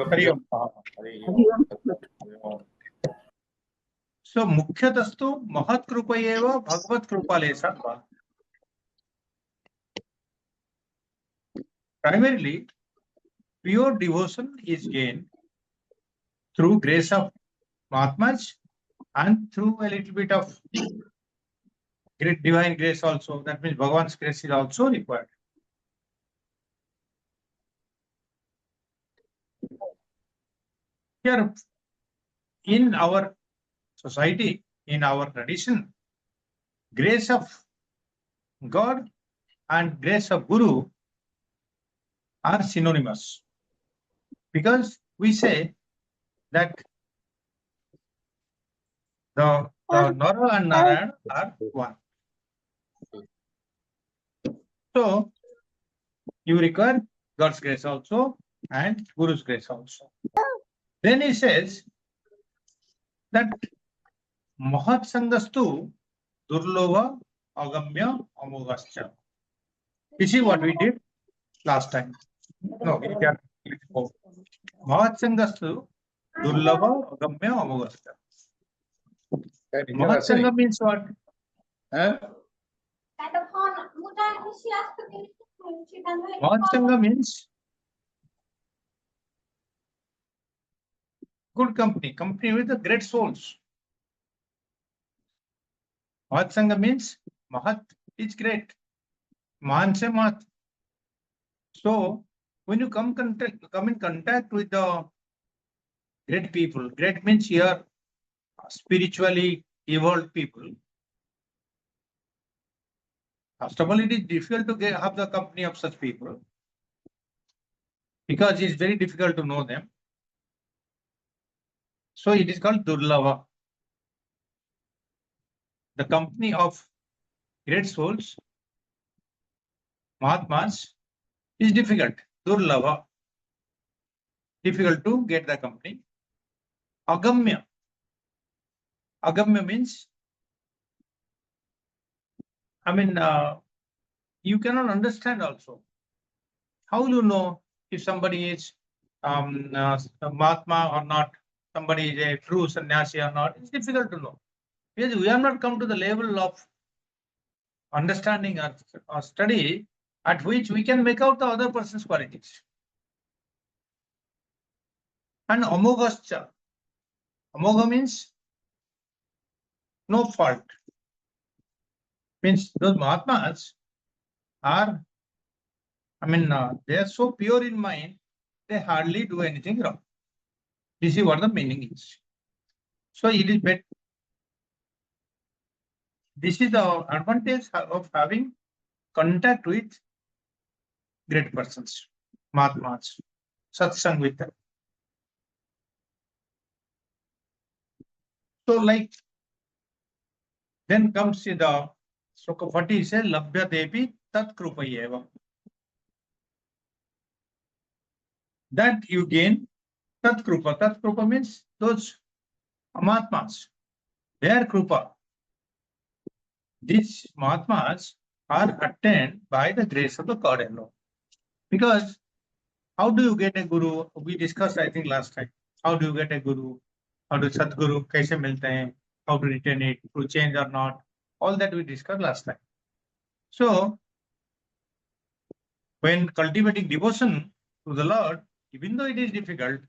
Hari Om. So मुख्यतस्तु महत्कृपयैव भगवत्कृपालेशः. Primarily, pure devotion is gained through grace of Mahatmas and through a little bit of great divine grace also. That means Bhagavan's grace is also required. Here, in our society, in our tradition, grace of God and grace of Guru are synonymous, because we say that the Nara and Narayana are one. So you require God's grace also and Guru's grace also. Then he says that Mahat Sangastu Durlova Agamya Amogascha. This is what we did last time. No, we can. Mahat Sangastu Durlava Agamya Amogascha. Mahat Sangha means what? Mahat Sangha means good company, company with the great souls. Mahat Sangha means Mahat is great. Mahan se Mahat. So when you come in contact with the great people, great means here spiritually evolved people. First of all, it is difficult to have the company of such people, because it is very difficult to know them. So it is called Durlava. The company of great souls, Mahatmas, is difficult. Durlava. Difficult to get the company. Agamya. Agamya means, you cannot understand also. How do you know if somebody is a Mahatma or not, somebody is a true sannyasi or not? It's difficult to know. Because we have not come to the level of understanding or study at which we can make out the other person's qualities. And Amoghascha. Amogha means no fault. Means those Mahatmas are, they are so pure in mind, they hardly do anything wrong. This is what the meaning is. So it is better. This is the advantage of having contact with great persons, Mahatmas, satsang with them. So then comes the Sloka 40 says, Labhya Devi Tat Krupayeva. That you gain Tat Krupa. Tat Krupa means those Mahatmas, their Krupa. These Mahatmas are attained by the grace of the God alone. Because how do you get a Guru? We discussed, I think, last time. How do you get a Guru? How do Sadguru kaise milte hain? How to retain it, to change or not? All that we discussed last time. So, when cultivating devotion to the Lord, even though it is difficult,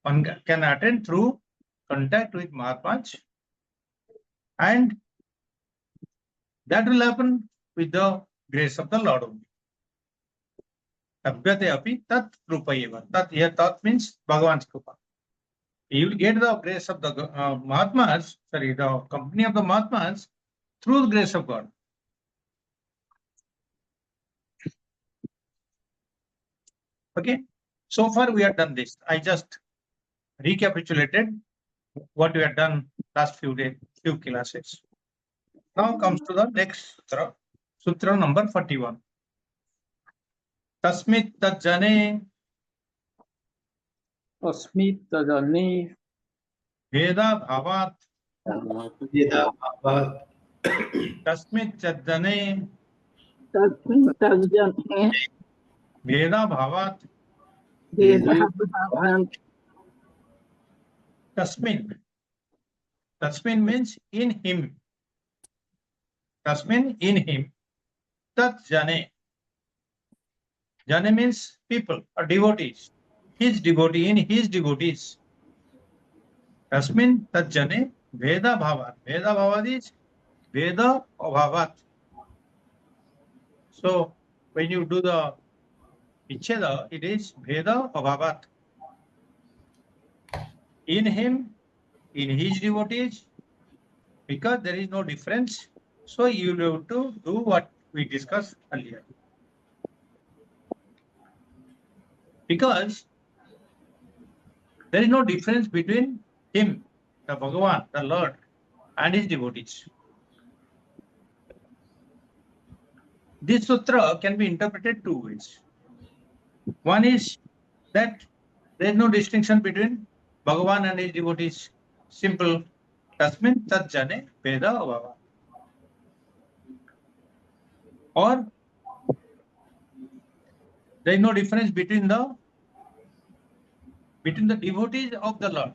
one can attain through contact with Mahatmas, and that will happen with the grace of the Lord only. Labhyate api tat krupayeva. Tat here, tat means Bhagavan's krupa. You will get the grace of the Mahatmas, the company of the Mahatmas, through the grace of God. Okay, so far we have done this. I just recapitulated what we have done last few classes. Now comes to the next sutra, sutra number 41. Tasmit tajjane Veda bhavat Tasmit tajjane Veda bhavat Tasmin. Tasmin means in him. Tasmin in him. Tat jane. Jane means people or devotees. His devotee in his devotees. Tasmin tat jane Veda bhavat. Veda bhavat is Veda abhavat. So when you do the Vicheda, it is Veda abhavat. In him, in his devotees, because there is no difference. So you have to do what we discussed earlier. Because there is no difference between him, the Bhagavan, the Lord, and his devotees. This sutra can be interpreted two ways. One is that there is no distinction between Bhagavan and his devotees. Simple. Tasmin tat jane veda abhava. Or there is no difference between the devotees of the Lord.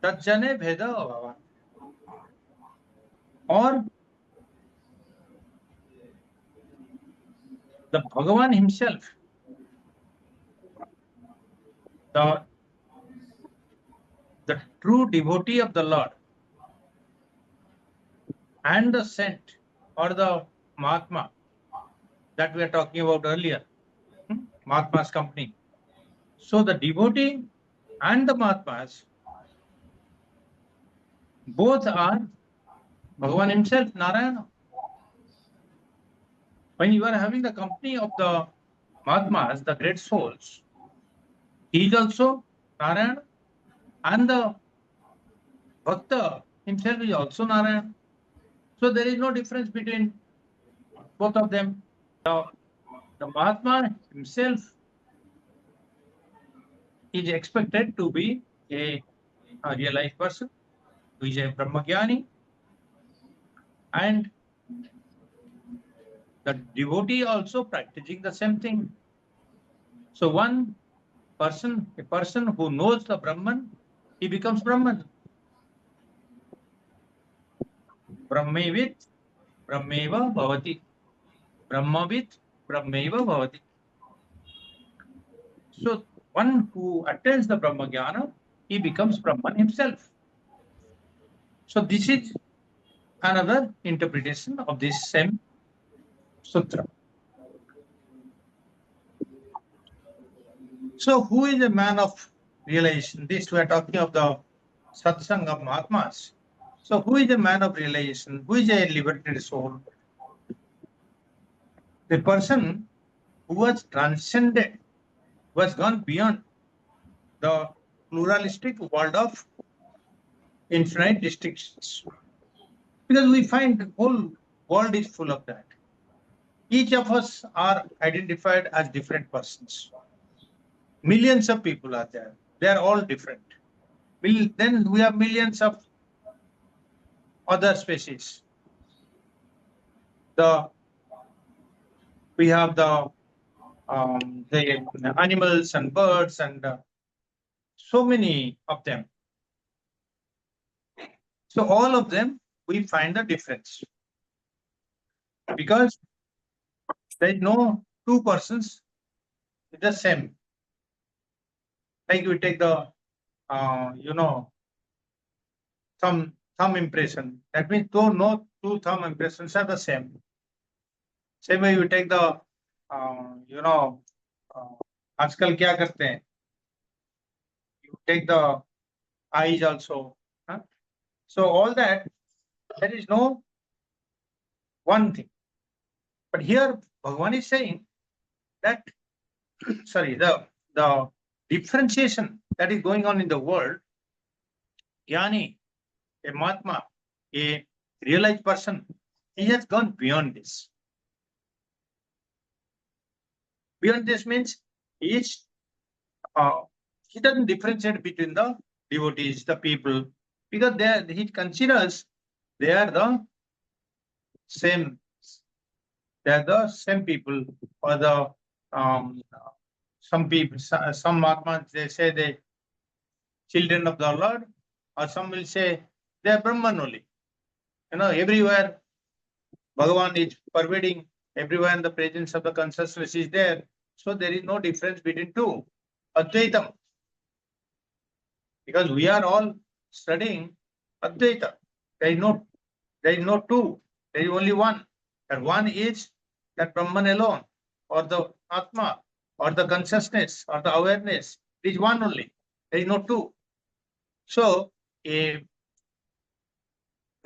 Tat jane veda abhava. Or the Bhagavan himself, the true devotee of the Lord, and the saint or the Mahatma that we are talking about earlier, Mahatma's company. So the devotee and the Mahatmas, both are Bhagavan himself, Narayana. When you are having the company of the Mahatmas, the great souls, he is also Narayana, and the Bhakta himself is also Narayana. So there is no difference between both of them. The Mahatma himself is expected to be a realized person who is a Brahmagyani, and the devotee also practicing the same thing. So one person, a person who knows the Brahman, he becomes Brahman. Brahmavit, Brahmeva bhavati. Brahmavit, Brahmeva bhavati. So one who attains the Brahmagyana, he becomes Brahman himself. So this is another interpretation of this same sutra. So who is a man of realization? This we are talking of the satsang of Mahatmas. So who is a man of realization? Who is a liberated soul? The person who has transcended, who has gone beyond the pluralistic world of infinite distinctions. Because we find the whole world is full of that. Each of us are identified as different persons. Millions of people are there. They are all different. Then we have millions of other species. We have the animals and birds and so many of them. So all of them, we find the difference because there is no two persons the same. Like we take the thumb impression. That means no two thumb impressions are the same. Same way you take the आजकल क्या करते हैं? You take the eyes also. Huh? So all that, there is no one thing. But here Bhagavan is saying that sorry, the differentiation that is going on in the world, Jnani, a Mahatma, a realized person, he has gone beyond this. Beyond this means he doesn't differentiate between the devotees, the people, because he considers they are the same. They are the same people or the some people, some Atmas, they say they children of the Lord, or some will say they are Brahman only. Everywhere Bhagavan is pervading, everywhere the presence of the consciousness is there. So there is no difference between two. Advaitam. Because we are all studying Advaita. There is no two. There is only one. And one is that Brahman alone, or the Atma, or the consciousness, or the awareness. It is one only. There is no two. So a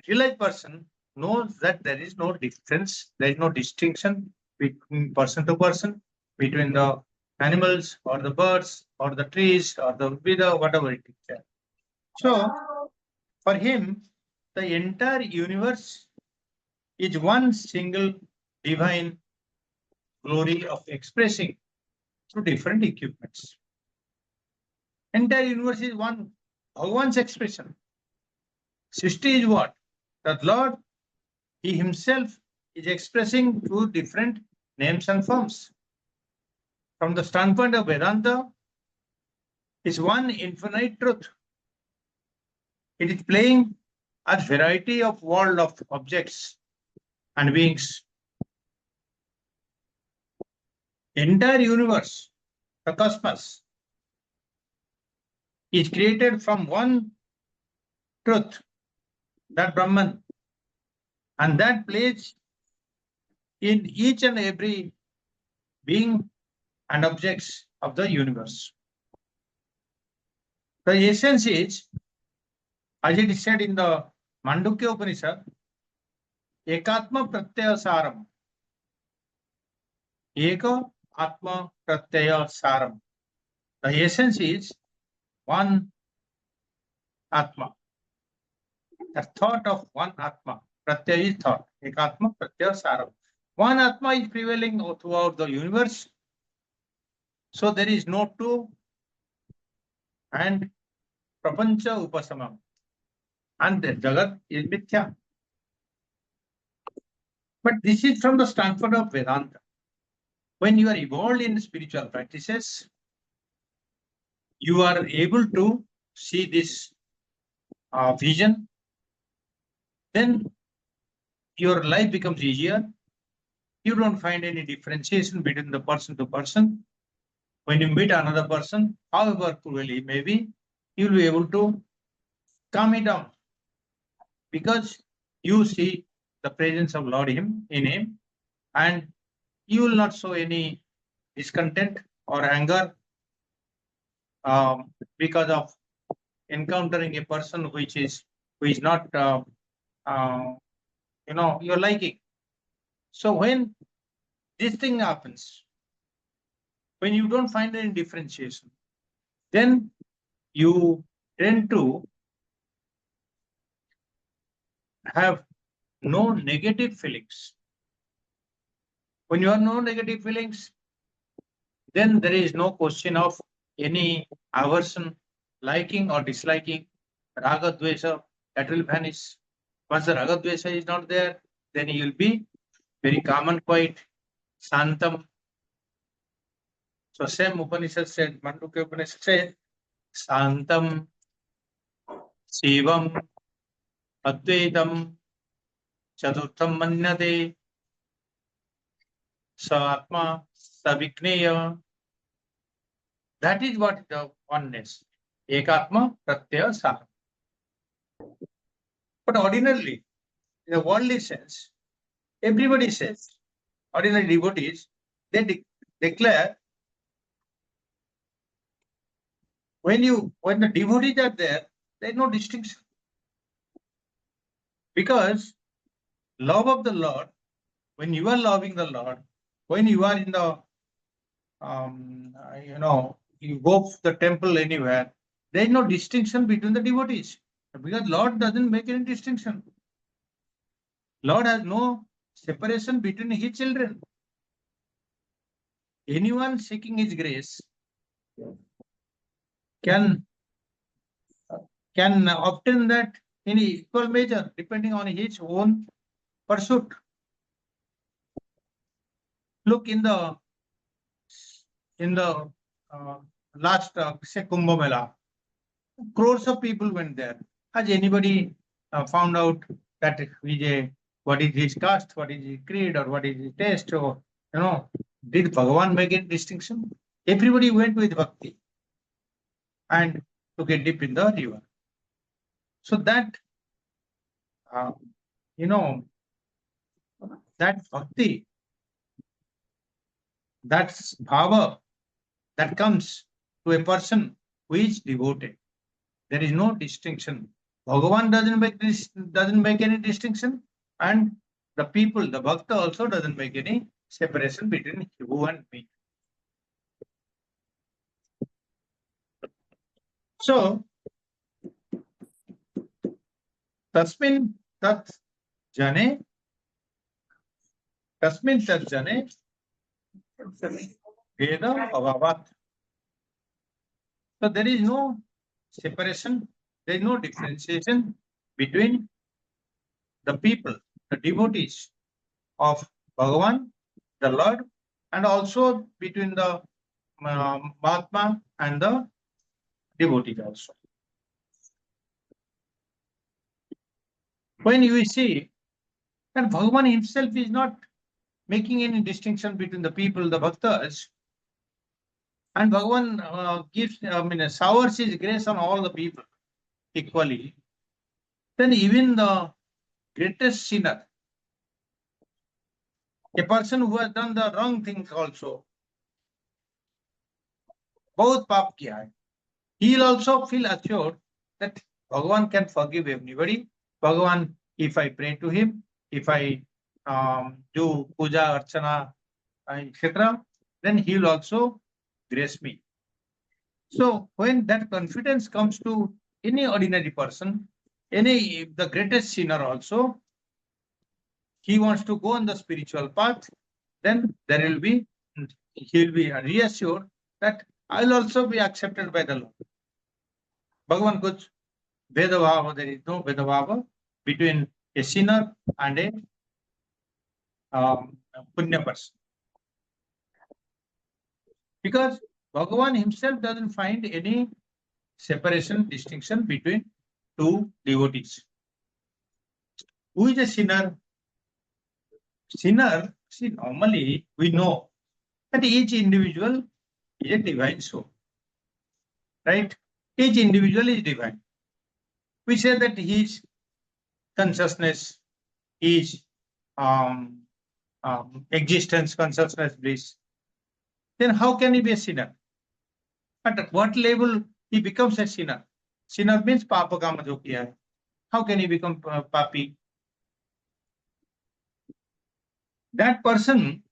realized person knows that there is no difference, there is no distinction between person to person, between the animals or the birds or the trees or the Buddha, whatever it is. So for him, the entire universe is one single divine glory of expressing through different equipments. Entire universe is one Bhagavan's expression. Srishti is what? The Lord, He Himself is expressing through different names and forms. From the standpoint of Vedanta, is one infinite truth. It is playing a variety of world of objects and beings. Entire universe, the cosmos, is created from one truth, that Brahman, and that plays in each and every being and objects of the universe. The essence is, as it is said in the Mandukya Upanishad, Ekatma Pratyaya Saram. Eka Atma Pratyaya Saram. The essence is one Atma. The thought of one Atma. Pratyaya is thought. Ekatma Pratyaya Saram. One Atma is prevailing throughout the universe. So there is no two, and Prapancha Upasamam. And the Jagat is Mithya. But this is from the standpoint of Vedanta. When you are evolved in spiritual practices, you are able to see this vision, then your life becomes easier. You don't find any differentiation between the person to person. When you meet another person, however cruel he may be, you will be able to calm it down, because you see the presence of Lord in him, and you will not show any discontent or anger because of encountering a person who is not your liking. So when this thing happens, when you don't find any differentiation, then you tend to have no negative feelings. When you have no negative feelings, then there is no question of any aversion, liking or disliking, raga, dvesa, that will vanish. Once the raga, dvesa is not there, then you will be very calm and quiet, santam. So same Upanishad said, Mandukya Upanishad said, santam, shivam, advaitam, chaturtham manyate, sa atma, sa vikneya. That is what the oneness. Ekatma pratyaya saram. But ordinarily, in the worldly sense, everybody says, ordinary devotees, they declare, when the devotees are there is no distinction. Because love of the Lord, when you are loving the Lord, when you are in the, you go to the temple anywhere, there is no distinction between the devotees. Because Lord doesn't make any distinction. Lord has no separation between his children. Anyone seeking his grace can obtain that in equal measure, depending on his own pursuit. Look in the last say Kumbh Mela, crores of people went there. Has anybody found out that Vijay, what is his caste, what is his creed, or what is his taste, or did Bhagavan make any distinction? Everybody went with bhakti and to get dip in the river. So that uh, you know that bhakti, that's bhava that comes to a person who is devoted. There is no distinction. Bhagavan doesn't make any distinction, and the people, the bhakta also doesn't make any separation between you and me. So tasmin tat jane, tasmin tat jane veda abhavat. So there is no separation, there is no differentiation between the people, the devotees of Bhagavan, the Lord, and also between the Mahatma and the devotees also. When you see that Bhagavan himself is not making any distinction between the people, the bhaktas, and Bhagavan showers his grace on all the people equally, then even the greatest sinner, a person who has done the wrong things also, both paap kiya hai, he will also feel assured that Bhagavan can forgive everybody. Bhagavan, if I pray to him, if I do puja, archana, etc., then he will also grace me. So when that confidence comes to any ordinary person, the greatest sinner also, he wants to go on the spiritual path, then he will be reassured that I will also be accepted by the Lord. Bhagavan kuch Vedavava, there is no Vedavava between a sinner and a punya person. Because Bhagavan himself doesn't find any separation, distinction between two devotees. Who is a sinner? Sinner, see, normally we know that each individual is a divine soul. Right? Each individual is divine. We say that his consciousness, his existence, consciousness, bliss. Then how can he be a sinner? At what level he becomes a sinner? Sinner means papa kama jo kiya hai. How can he become papi? That person,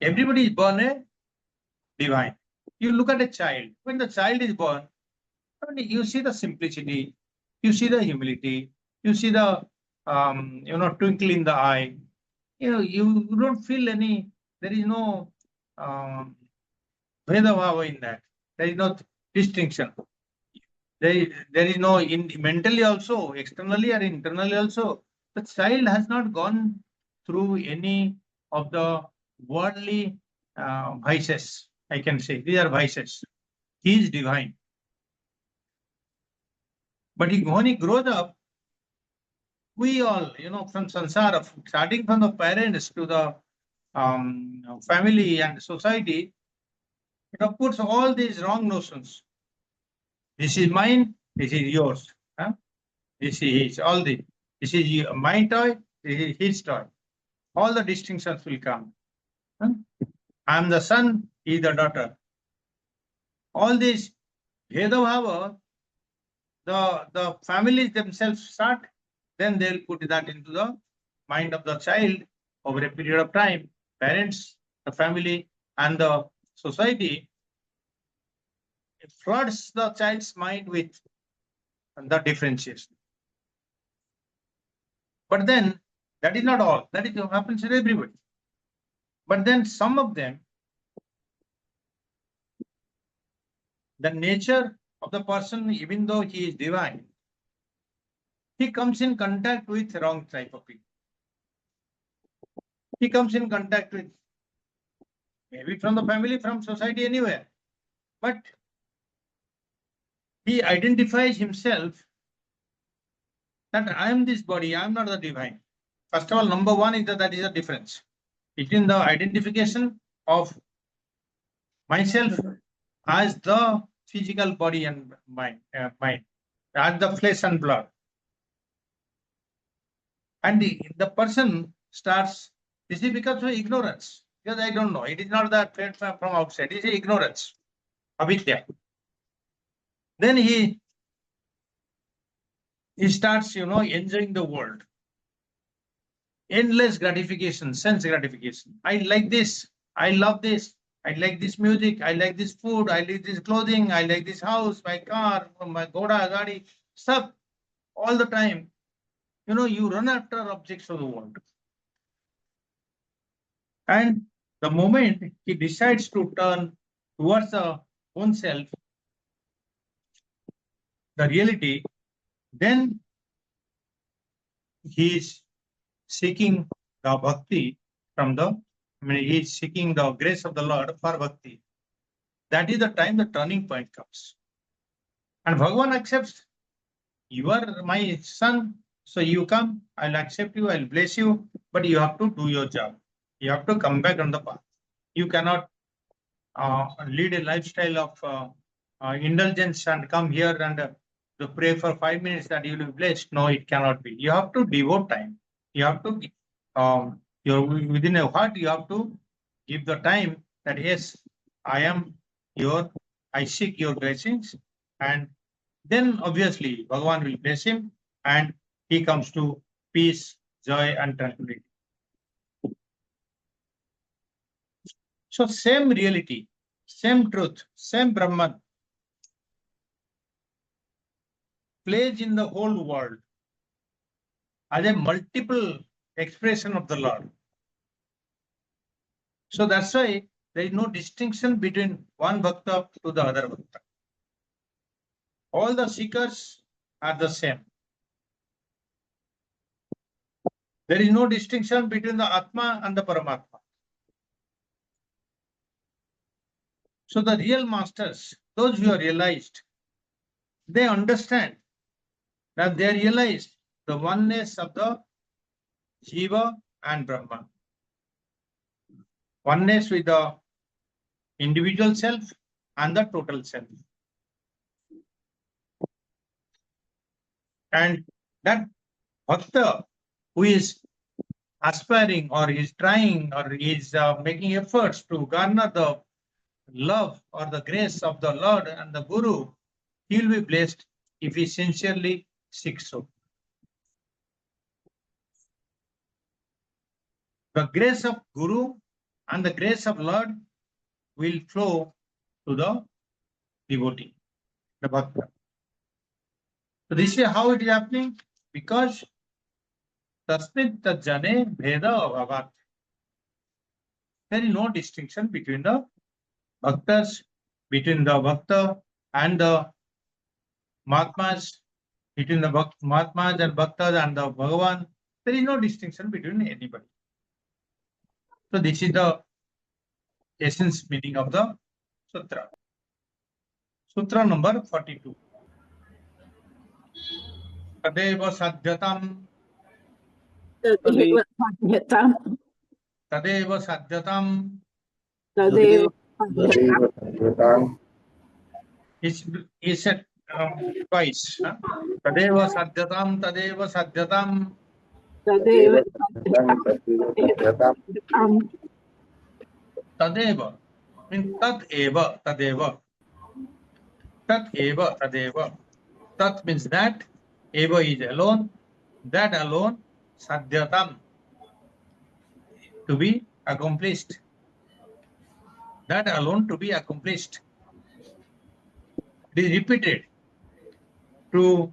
everybody is born a divine. You look at a child. When the child is born, you see the simplicity, you see the humility, you see the twinkle in the eye. You don't feel any. There is no Vedavava in that. There is no distinction. There is no mentally also, externally or internally also. The child has not gone through any of the worldly vices. I can say these are vices. He is divine. But when he grows up, we all, from sansara, starting from the parents to the family and society, puts all these wrong notions. This is mine, this is yours. Huh? This is all the, this is my toy, this is his toy. All the distinctions will come. Huh? I am the son, he is the daughter. All these Bhedavava, the families themselves start, then they'll put that into the mind of the child over a period of time. Parents, the family, and the society, it floods the child's mind with the differentiation. But then that is not all. That is what happens to everybody. But then some of them, the nature of the person, even though he is divine, he comes in contact with wrong type of people. He comes in contact with maybe from the family, from society, anywhere. But he identifies himself that I am this body, I am not the divine. First of all, number one is that is a difference between the identification of myself as the physical body and mind, as the flesh and blood. And the person starts, this is because of ignorance, because I don't know. It is not that from outside, it is ignorance, avidya. Then he starts, enjoying the world. Endless gratification, sense gratification. I like this. I love this. I like this music. I like this food. I like this clothing. I like this house, my car, my Goda, Gadi, stuff all the time. You run after objects of the world. And the moment he decides to turn towards the own self, the reality, then he is seeking the bhakti from he is seeking the grace of the Lord for bhakti. That is the time the turning point comes. And Bhagavan accepts, you are my son, so you come, I'll accept you, I'll bless you, but you have to do your job. You have to come back on the path. You cannot lead a lifestyle of indulgence and come here and to pray for 5 minutes that you will be blessed. No, it cannot be. You have to devote time. You have to, you're within your heart, you have to give the time that yes, I seek your blessings, and then obviously Bhagavan will bless him and he comes to peace, joy, and tranquility. So same reality, same truth, same Brahman plays in the whole world as a multiple expression of the Lord. So that's why there is no distinction between one bhakta to the other bhakta. All the seekers are the same. There is no distinction between the Atma and the Paramatma. So the real masters, those who are realized, they understand that they realize the oneness of the Jiva and Brahman. Oneness with the individual self and the total self. And that bhakta who is aspiring or is trying or is making efforts to garner the love or the grace of the Lord and the Guru, he will be blessed if he sincerely seeks so. The grace of Guru and the grace of Lord will flow to the devotee, the bhakta. So this is how it is happening, because tasmit tajjane bheda abhavat. There is no distinction between the bhaktas, between the bhakta and the mahatmas, between the mahatmas and bhaktas and the Bhagavan. There is no distinction between anybody. So this is the essence meaning of the sutra. Sutra number 42. Tadeva sadhyatam. Tadeva sadhyatam. Tadeva sadhyatam. Tadeva sadhyatam. Is said twice. Tadeva sadhyatam, Tadeva sadhyatam. Tadeva sadhyatam. Tadeva means tat eva, Tadeva. Tat eva, Tadeva. Tat means that, eva is alone, that alone, sadhyatam, to be accomplished. That alone to be accomplished. It is repeated to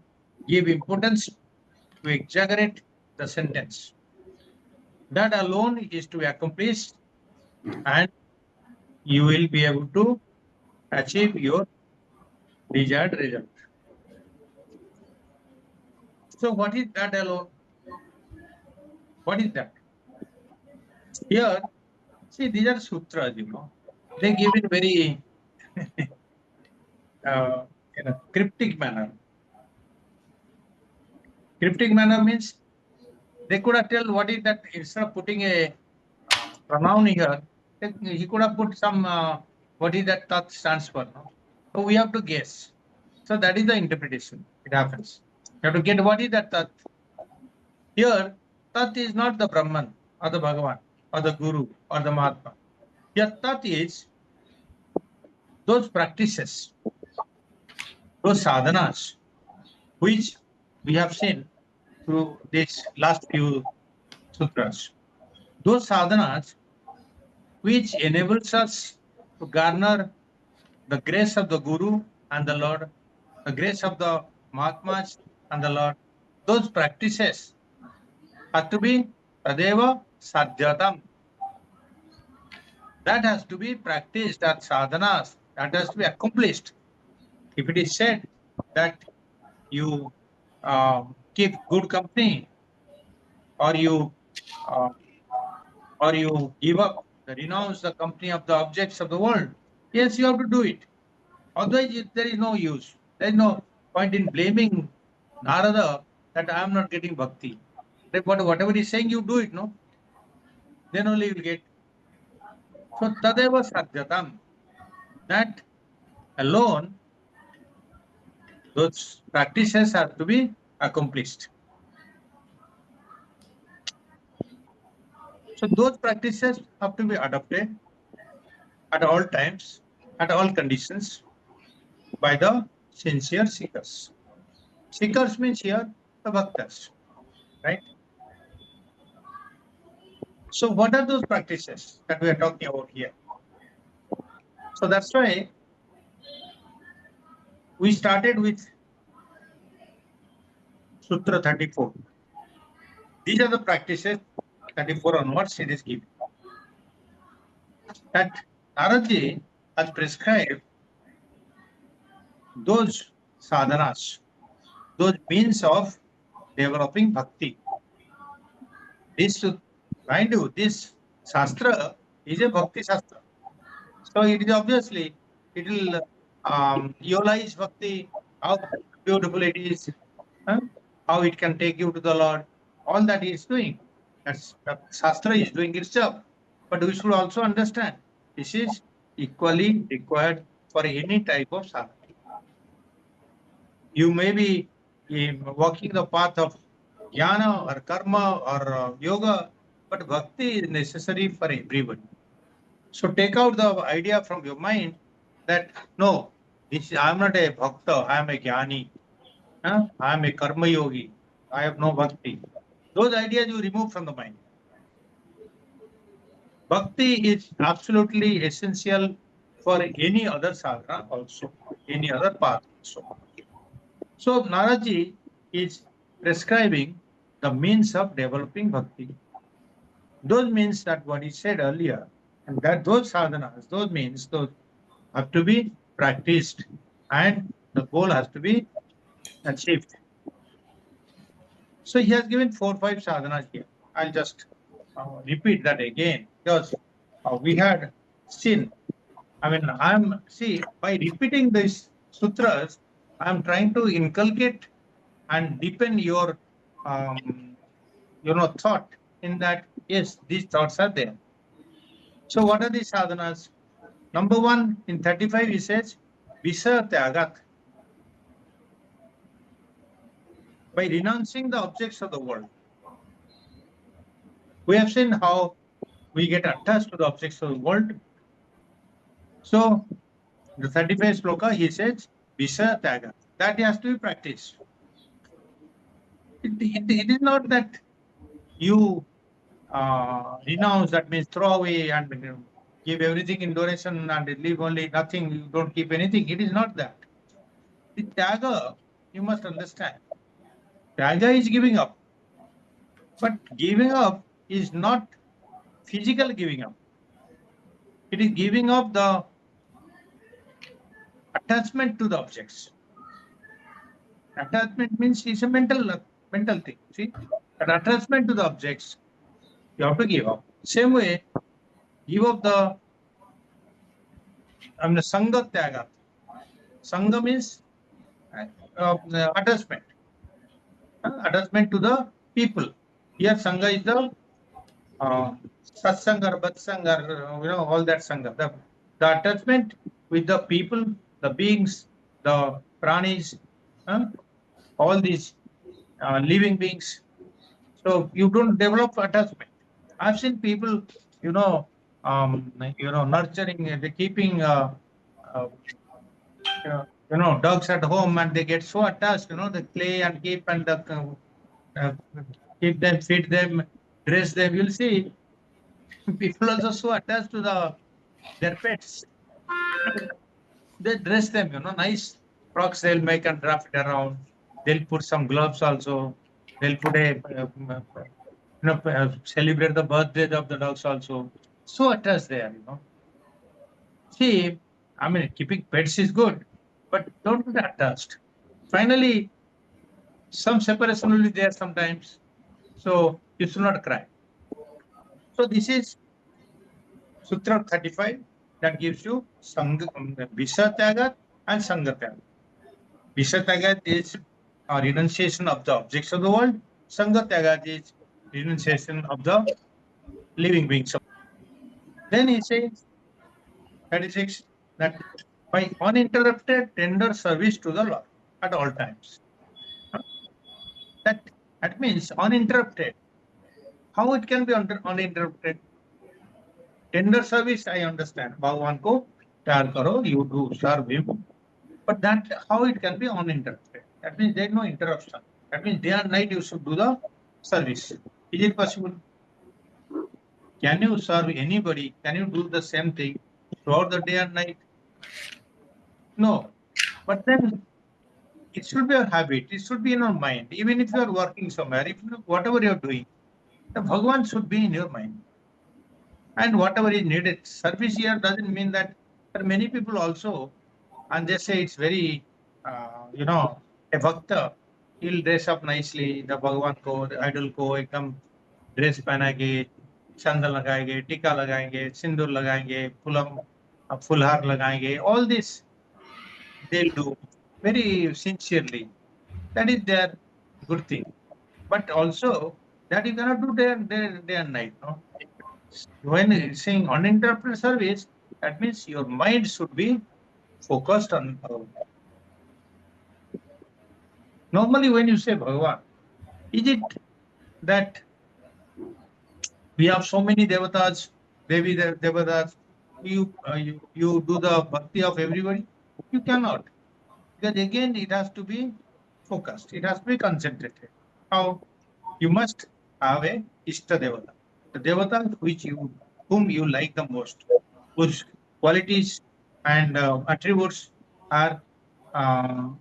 give importance, to exaggerate the sentence. That alone is to be accomplished, and you will be able to achieve your desired result. So what is that alone? What is that? Here, see, these are sutras, they give it very in a cryptic manner. Cryptic manner means they could have tell what is that, instead of putting a pronoun here, he could have put some what is that tat stands for. No? So we have to guess. So that is the interpretation. It happens. You have to get what is that tat. Here, tat is not the Brahman or the Bhagavan or the Guru or the Mahatma. Here, tat is those practices, those sadhanas, which we have seen through these last few sutras. Those sadhanas which enables us to garner the grace of the Guru and the Lord, the grace of the Mahatmas and the Lord. Those practices have to be tadeva sadhyatam. That has to be practiced, that sadhanas, that has to be accomplished. If it is said that you keep good company, or you give up, renounce the company of the objects of the world, yes, you have to do it. Otherwise, there is no use. There is no point in blaming Narada that I am not getting bhakti. But whatever he is saying, you do it, no? Then only you will get. So tadeva sadhyatam. That alone, those practices have to be accomplished. So those practices have to be adopted at all times, at all conditions, by the sincere seekers. Seekers means here the bhaktas, right? So what are those practices that we are talking about here? So that's why we started with Sutra 34. These are the practices, 34 onwards it is given. That Narada has prescribed those sadhanas, those means of developing bhakti. This, mind you, this Shastra is a Bhakti Shastra. So it is obviously, it will realize Bhakti, how beautiful it is, how it can take you to the Lord. All that he is doing. That's the Shastra is doing its job. But we should also understand this is equally required for any type of sadhana. You may be walking the path of jnana or karma or yoga, but bhakti is necessary for everyone. So take out the idea from your mind that no, I am not a bhakta, I am a jnani, I am a karma yogi, I have no bhakti. Those ideas you remove from the mind. Bhakti is absolutely essential for any other sadhana also, any other path also. So Naraji is prescribing the means of developing bhakti. Those means that what he said earlier, and that those sadhanas, those means, those have to be practiced, and the goal has to be achieved. So he has given 4 or 5 sadhanas here. I'll just repeat that again, because we had seen. I mean, by repeating these sutras, I'm trying to inculcate and deepen your thought in that, yes, these thoughts are there. So what are these sadhanas? Number 1, in 35, he says, Visa Tyagat. By renouncing the objects of the world. We have seen how we get attached to the objects of the world. So, the 35th sloka, he says, Visa Tyagat. That has to be practiced. It is not that you renounce, that means throw away and give everything in donation and leave only nothing, you don't keep anything. It is not that. The tyaga, you must understand. Tyaga is giving up. But giving up is not physical giving up. It is giving up the attachment to the objects. Attachment means it's a mental thing. See, that attachment to the objects, you have to give up. Same way, give up the Sangha Tyaga. Sangha means attachment. Attachment to the people. Here Sangha is the satsang or batsang or all that Sangha. The attachment with the people, the beings, the pranis, all these living beings. So you don't develop attachment. I've seen people, nurturing, they keeping, dogs at home, and they get so attached, the play and keep and uh, keep them, feed them, dress them. You'll see people also so attached to their pets. They dress them, nice frocks they'll make and draft it around. They'll put some gloves also. They'll put celebrate the birthday of the dogs also. So attached there. See, I mean, keeping pets is good, but don't be attached. Finally, some separation will be there sometimes. So you should not cry. So this is Sutra 35 that gives you Visatyaga and Sangatyaga. Visatyaga is a renunciation of the objects of the world. Sangatyaga is renunciation of the living beings. Then he says 36 that by uninterrupted tender service to the Lord at all times. That means uninterrupted. How it can be uninterrupted? Tender service, I understand. Bhagwan ko pyar karo, you do serve him. But that how it can be uninterrupted? That means there is no interruption. That means day and night you should do the service. Is it possible? Can you serve anybody? Can you do the same thing throughout the day and night? No. But then it should be a habit. It should be in our mind. Even if you are working somewhere, if whatever you are doing, the Bhagwan should be in your mind. And whatever is needed. Service here doesn't mean that there are many people also, and they say it's very, a bhakta, he'll dress up nicely, the Bhagwan ko, the idol ko, ekdam dress पहनाएंगे, चंदन लगाएंगे, टीका लगाएंगे, सिंदूर लगाएंगे, फुलहार लगाएंगे. All this they'll do very sincerely. That is their good thing. But also that you cannot do day and night. No? When saying uninterrupted service, that means your mind should be focused on. Normally, when you say Bhagavan, is it that we have so many devatas, Devi devatas? You do the bhakti of everybody? You cannot, because again it has to be focused. It has to be concentrated. How? You must have a Ishta Devata, the Devata whom you like the most, whose qualities and attributes are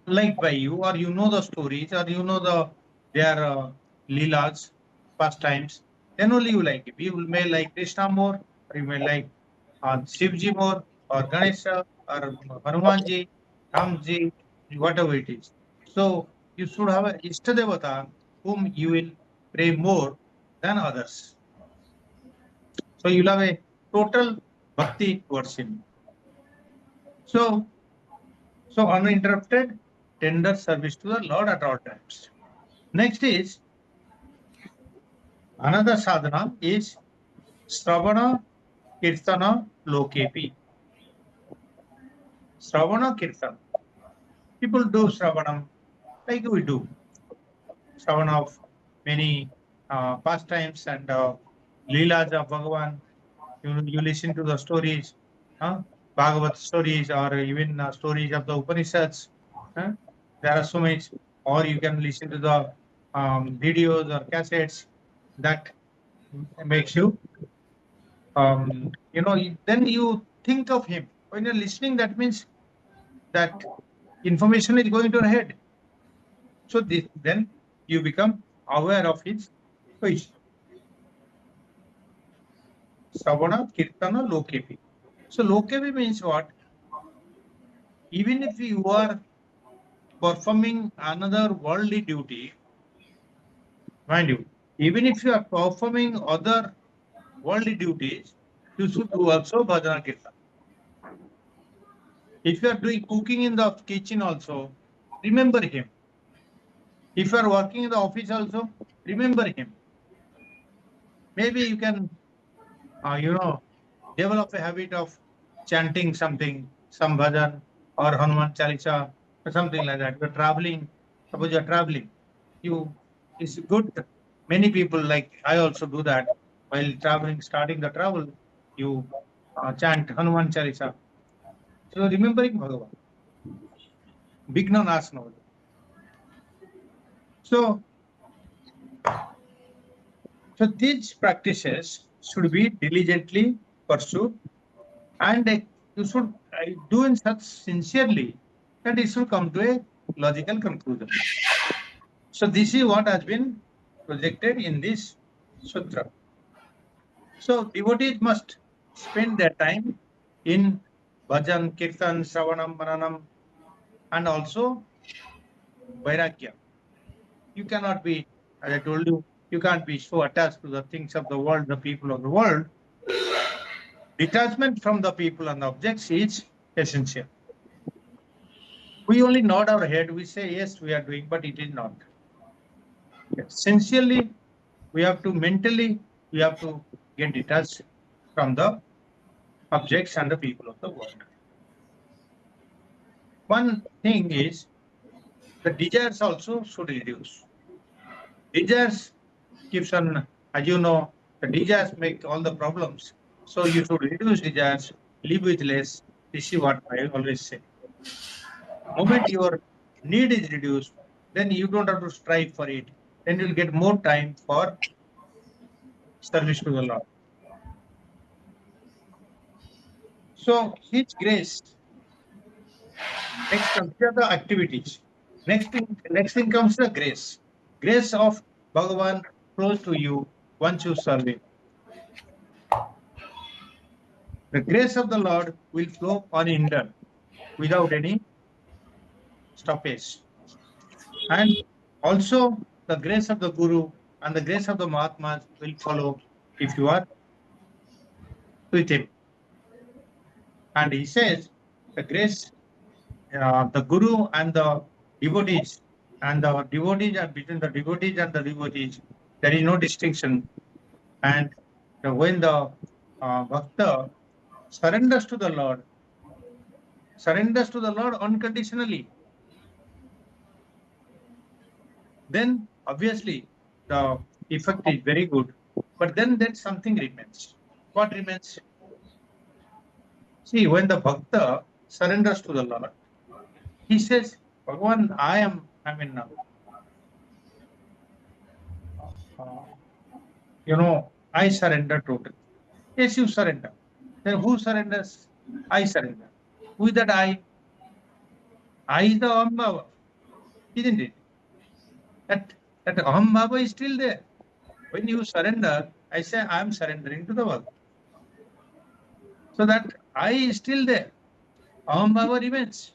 liked by you, or you know the stories, or you know their leelas, pastimes. Then only you like it. You may like Krishna more, or you may like Shivji more, or Ganesha, or Hanumanji, Ramji, whatever it is. So you should have an Ishta Devata whom you will pray more than others. So you'll have a total bhakti towards him. So uninterrupted, tender service to the Lord at all times. Next is another sadhana is Sravana Kirtana Lokepi. Sravana Kirtana. People do Sravanam like we do. Sravana of many pastimes and Leelas of Bhagavan. You listen to the stories, Bhagavat stories, or even stories of the Upanishads. There are so many, or you can listen to the videos or cassettes that makes you, then you think of him. When you're listening, that means that information is going to your head. So then you become aware of his position. Savana, Kirtana, Lokepi. So Lokepi means what? Even if you are performing another worldly duty, mind you, even if you are performing other worldly duties, you should do also Bhajana Kirtan. If you are doing cooking in the kitchen also, remember him. If you are working in the office also, remember him. Maybe you can, develop a habit of chanting something, some bhajan or Hanuman Chalisa or something like that. You're traveling, suppose you're traveling, it's good. Many people, like I also do that while traveling, starting the travel, you chant Hanuman Chalisa. So remembering Bhagavan, Bigna Nasna. So, so these practices should be diligently pursued, and you should do in such sincerely that it should come to a logical conclusion. So this is what has been projected in this sutra. So devotees must spend their time in bhajan, kirtan, shravanam, mananam, and also vairagya. You cannot be, as I told you, you can't be so attached to the things of the world, the people of the world. Detachment from the people and objects is essential. We only nod our head, we say, yes, we are doing, but it is not. Essentially, we have to mentally, we have to get detached from the objects and the people of the world. One thing is the desires also should reduce. Desires keeps on, as you know, the desires make all the problems. So you should reduce desires, live with less. This is what I always say. The moment your need is reduced, then you don't have to strive for it. Then you'll get more time for service to the Lord. So His grace. Next comes the activities. Next thing comes the grace. Grace of Bhagavan flows to you once you serve Him. The grace of the Lord will flow unhindered without any stoppage. And also the grace of the Guru and the grace of the Mahatmas will follow if you are with Him. And he says the grace, the Guru and the devotees, and the devotees are between the devotees and the devotees, there is no distinction. And when the Bhakta surrenders to the Lord unconditionally, then obviously the effect is very good. But then something remains. What remains? See, when the Bhakta surrenders to the Lord, he says, Bhagavan, I surrender totally. Yes, you surrender. Then who surrenders? I surrender. Who is that I? I is the Aham Bhava, isn't it? That Aham Bhava is still there. When you surrender, I say I am surrendering to the Bhagavan. So that I is still there. Aham Bhava remains.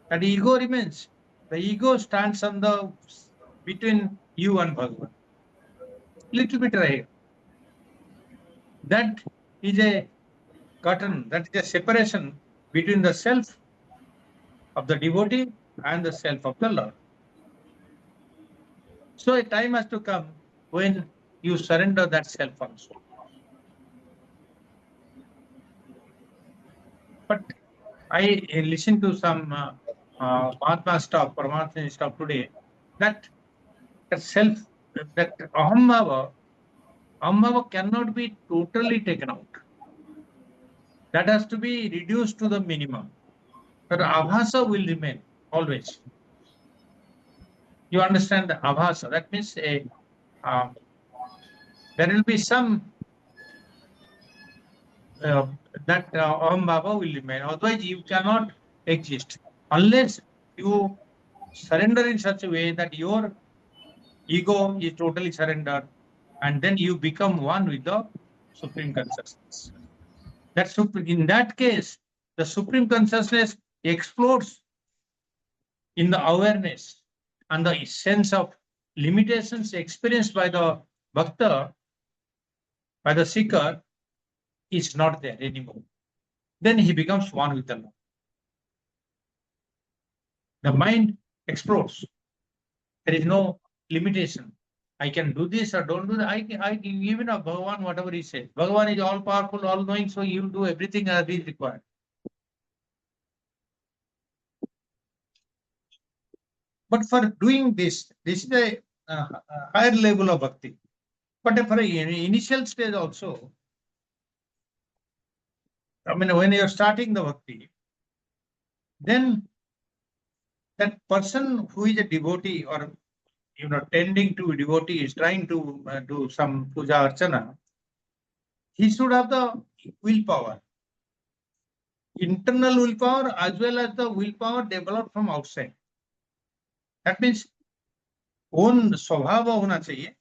That ego remains. The ego stands on the between you and Bhagavan. Little bit right. That is a curtain, that is a separation between the self of the devotee and the self of the Lord. So a time has to come when you surrender that self also. But I listened to some Mahatma stuff, Paramatma stuff today, that self, that Aham Bhava cannot be totally taken out. That has to be reduced to the minimum. But Abhasa will remain always. You understand the Abhasa? That means there will be some that Aham Bhava will remain. Otherwise, you cannot exist unless you surrender in such a way that your ego is totally surrendered, and then you become one with the Supreme Consciousness. In that case, the Supreme Consciousness explodes in the awareness, and the sense of limitations experienced by the Bhakta, by the seeker, is not there anymore. Then he becomes one with the Lord. The mind explodes. There is no limitation. I can do this or don't do that. I even a Bhagavan, whatever he says. Bhagavan is all powerful, all knowing, so he will do everything as is required. But for doing this is a higher level of bhakti. But for an initial stage also, I mean, when you are starting the bhakti, then that person who is a devotee or tending to a devotee is trying to do some puja archana, he should have the willpower, internal willpower as well as the willpower developed from outside. That means own swabhava hona chahiye,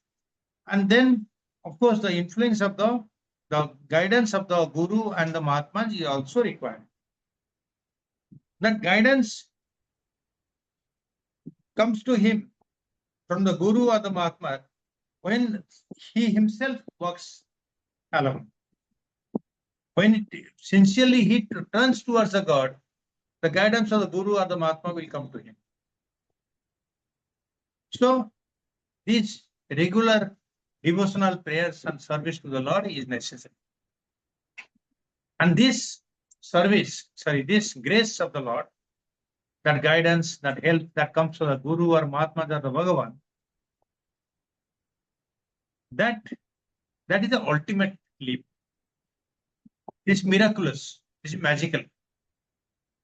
and then of course the influence of the guidance of the guru and the mahatmas is also required. That guidance comes to him from the guru or the mahatma when he himself works alone. When sincerely he turns towards the God, the guidance of the guru or the mahatma will come to him. So these regular devotional prayers and service to the Lord is necessary. And this service, this grace of the Lord, that guidance, that help that comes from the Guru or Mahatma or the Bhagavan, that is the ultimate leap. It's miraculous, it's magical.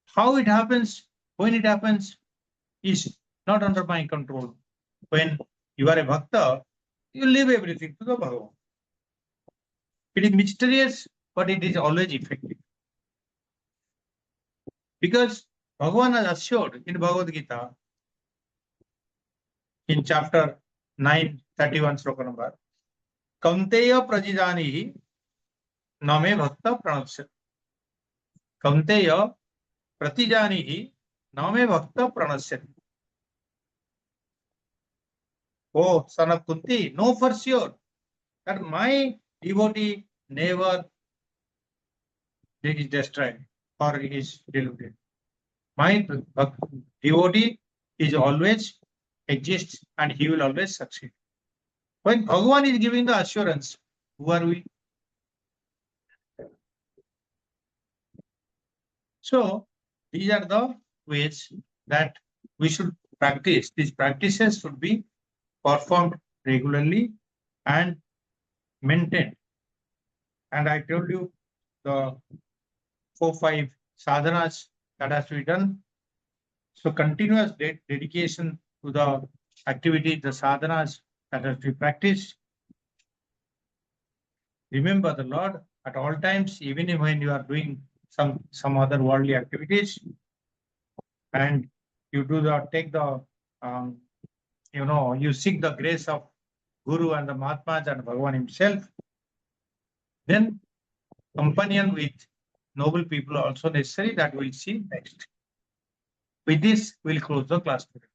How it happens, when it happens, is not under my control. When you are a bhakta, you leave everything to the Bhagavan. It is mysterious, but it is always effective. Because Bhagavan has assured in Bhagavad Gita, in chapter 9, 31 sloka number, Kaunteya prajidanihi name bhakta pranasya. Kaunteya pratijanihi name bhakta pranasya. Oh, son of Kunti, know for sure that my devotee never is destroyed or is deluded. My devotee is always exists and he will always succeed. When Bhagavan is giving the assurance, who are we? So these are the ways that we should practice. These practices should be performed regularly and maintained. And I told you the 4-5 sadhanas that has to be done. So continuous dedication to the activity, the sadhanas that has to be practiced. Remember the Lord at all times, even when you are doing some other worldly activities, and you take the you seek the grace of Guru and the Mahatmas and Bhagavan himself. Then companion with noble people are also necessary, that we'll see next. With this, we'll close the class today.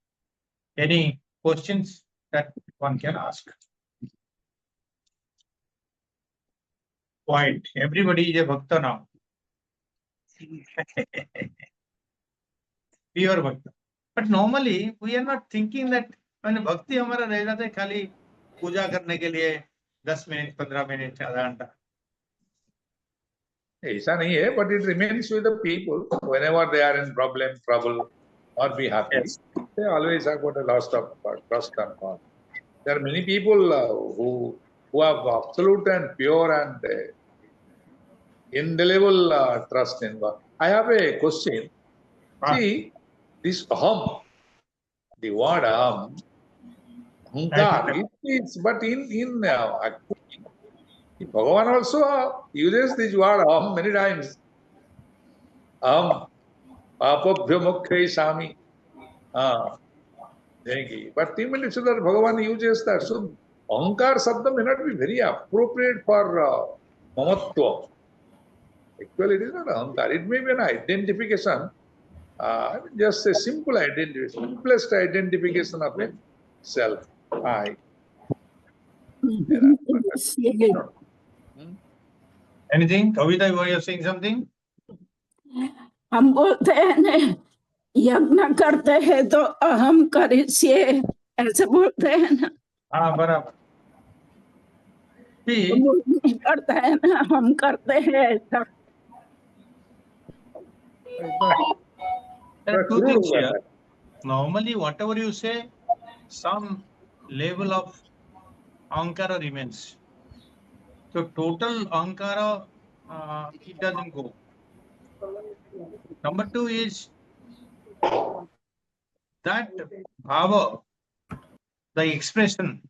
Any questions that one can ask? Quiet. Everybody is a bhakta now. Pure bhakta. But normally, we are not thinking that when bhakti हमारा रह जाता है खाली पूजा करने के लिए 10 minute, 15 minute, आधा घंटा. ऐसा नहीं है, but it remains with the people whenever they are in trouble, or be happy. Yes. They always have got a lot of trust and God. There are many people who have absolute and pure and indelible trust in God. I have a question. See, this aham, the word aham, ahankar, it is, but in Bhagavan also uses this word aham many times. Aham, apabhya mukhya sami. But even if Bhagavan uses that, so ahankar sabda may not be very appropriate for mamatva. Actually, it is not ahankar. It may be an identification, just a simple identification, simplest identification of a self. I. Anything? Kavita, you are saying something? हम बोलते हैं यज्ञ करते हैं तो अहम करिष्ये ऐसे बोलते हैं ना, हाँ बराबर। See, वो नहीं करता है ना, हम करते हैं ऐसा। there are two क्रूर things हो here. जाता है। Normally, whatever you say, some level of ankara remains. So total ankara, it doesn't go. Number two is that bhava, the expression,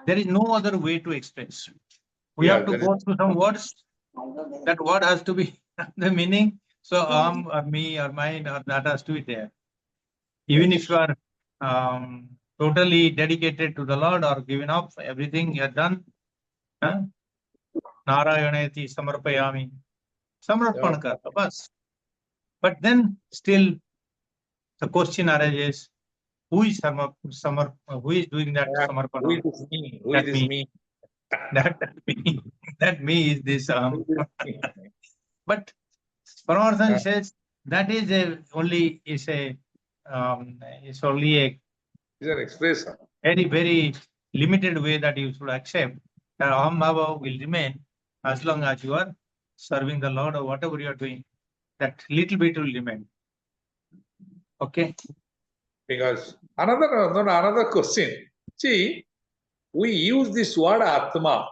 there is no other way to express. We Yeah, have to there is- go through some words. That word has to be the meaning. So or me or mine or that has to be there. Even if you are totally dedicated to the Lord or given up everything you have done, huh? Narayaneti samarpayami, samarpan karta, bas. But then still the question arises, who is who is doing that Who samarpana? it is me? Who That it is me. me? That me. That me is this. Who it is me? But Paramartha Yeah. says that is only a It's an expression. very limited way that you should accept that Aham Bhava will remain as long as you are serving the Lord or whatever you are doing. That little bit will remain. Okay. Because another question. See, we use this word Atma.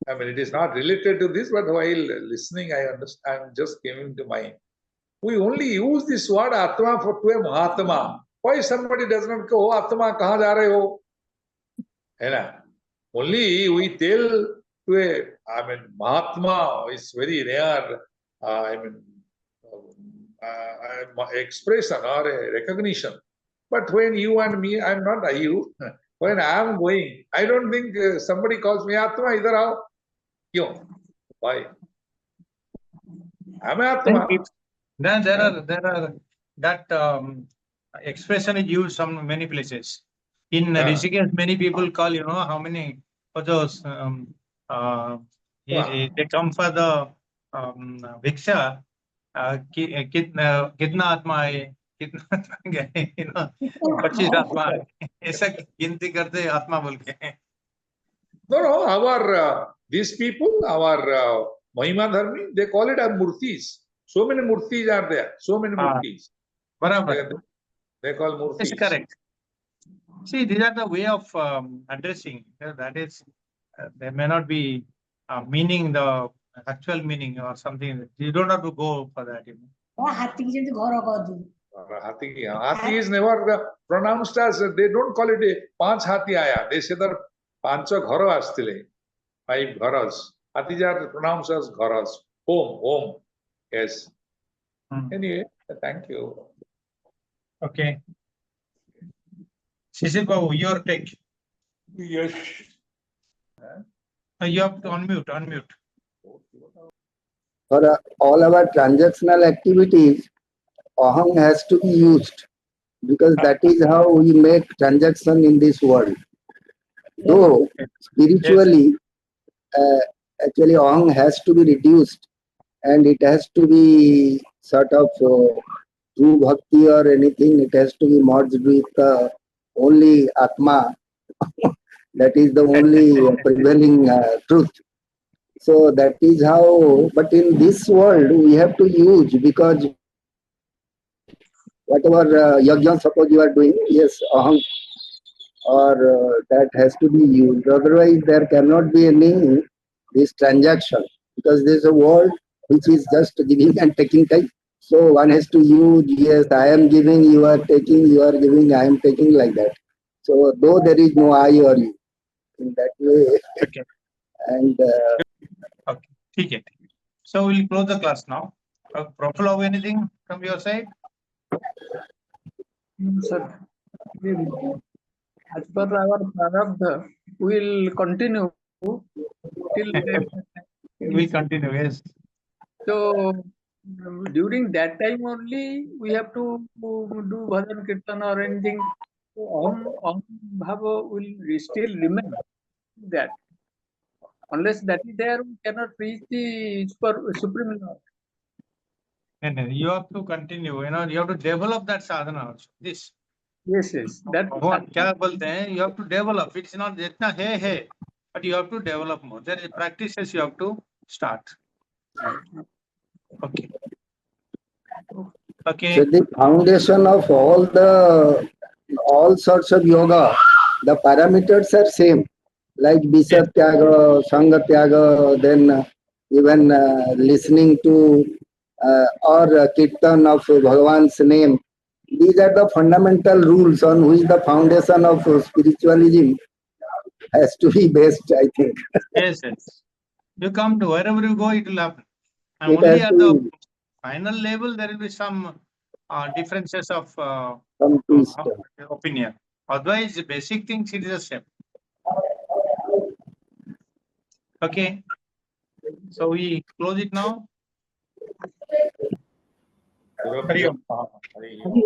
I mean, it is not related to this, but while listening, I understand, just came into mind. We only use this word Atma to a Mahatma. Why somebody does not go, oh, Atma, kahan ja rahe ho? है ना? Only we tell to a, I mean, Mahatma is very rare, I mean, expression or a recognition. But when you and me, I'm not you, when I'm going, I don't think somebody calls me Atma, idhar aao. Kyun? Why? I'm Atma. Then there are that expression is used some many places. In Yeah. Rishikesh, many people call, how many for those they come for the Viksha, कितना आत्मा है, कितना आत्मा गए, 25 आत्मा है, ऐसा गिनती करते आत्मा बोल के. No, our, these people, our Mahima Dharmi, they call it as murtis. So many murtis are there, so many murtis. बराबर. They call It's murtis. correct. See, these are the way of addressing. That is, they may not be meaning the actual meaning or something. You don't have to go for that. Hathi is never pronounced as, they don't call it a panch hathi aya. They say that pancha ghara astile, 5 gharas. Hathis are pronounced as gharas. Home. Yes. Anyway, thank you. Okay. Shishir Babu, your take. Yes. You have to unmute. For all our transactional activities, aham has to be used because that is how we make transaction in this world. Though spiritually, actually aham has to be reduced and it has to be sort of true bhakti or anything, it has to be merged with only Atma. That is the only prevailing truth. So that is how, but in this world we have to use, because whatever yajna suppose you are doing, yes, aham, or that has to be used. Otherwise there cannot be any this transaction, because there is a world which is just giving and taking type. So one has to use, yes, I am giving, you are taking, you are giving, I am taking, like that. So though there is no I or you, in that way. Okay. And Okay. Okay. So we'll close the class now. Prabhu, anything from your side? Sir, as per our prarabdha, we will continue till We'll continue, yes. so during that time only we have to do bhajan kirtan or anything. So Aham Bhava will still remain that. Unless that is there, we cannot reach the Supreme Lord. And you have to continue, you have to develop that sadhana also. This. Yes, that What क्या बोलते हैं? You have to develop. It's not जितना है, but you have to develop more. There is practices you have to start. Okay. Okay. So the foundation of all sorts of yoga, the parameters are same, like Bisa Tyaga, Sangha Tyaga, then even listening to or Kirtan of Bhagavan's name. These are the fundamental rules on which the foundation of spiritualism has to be based, I think. Yes. You come to wherever you go, it will happen. And It only has at to the final level, there will be some differences of come twist. opinion. Otherwise, the basic things, it is the same. Okay. So we close it now. Hari Om. Hari Om.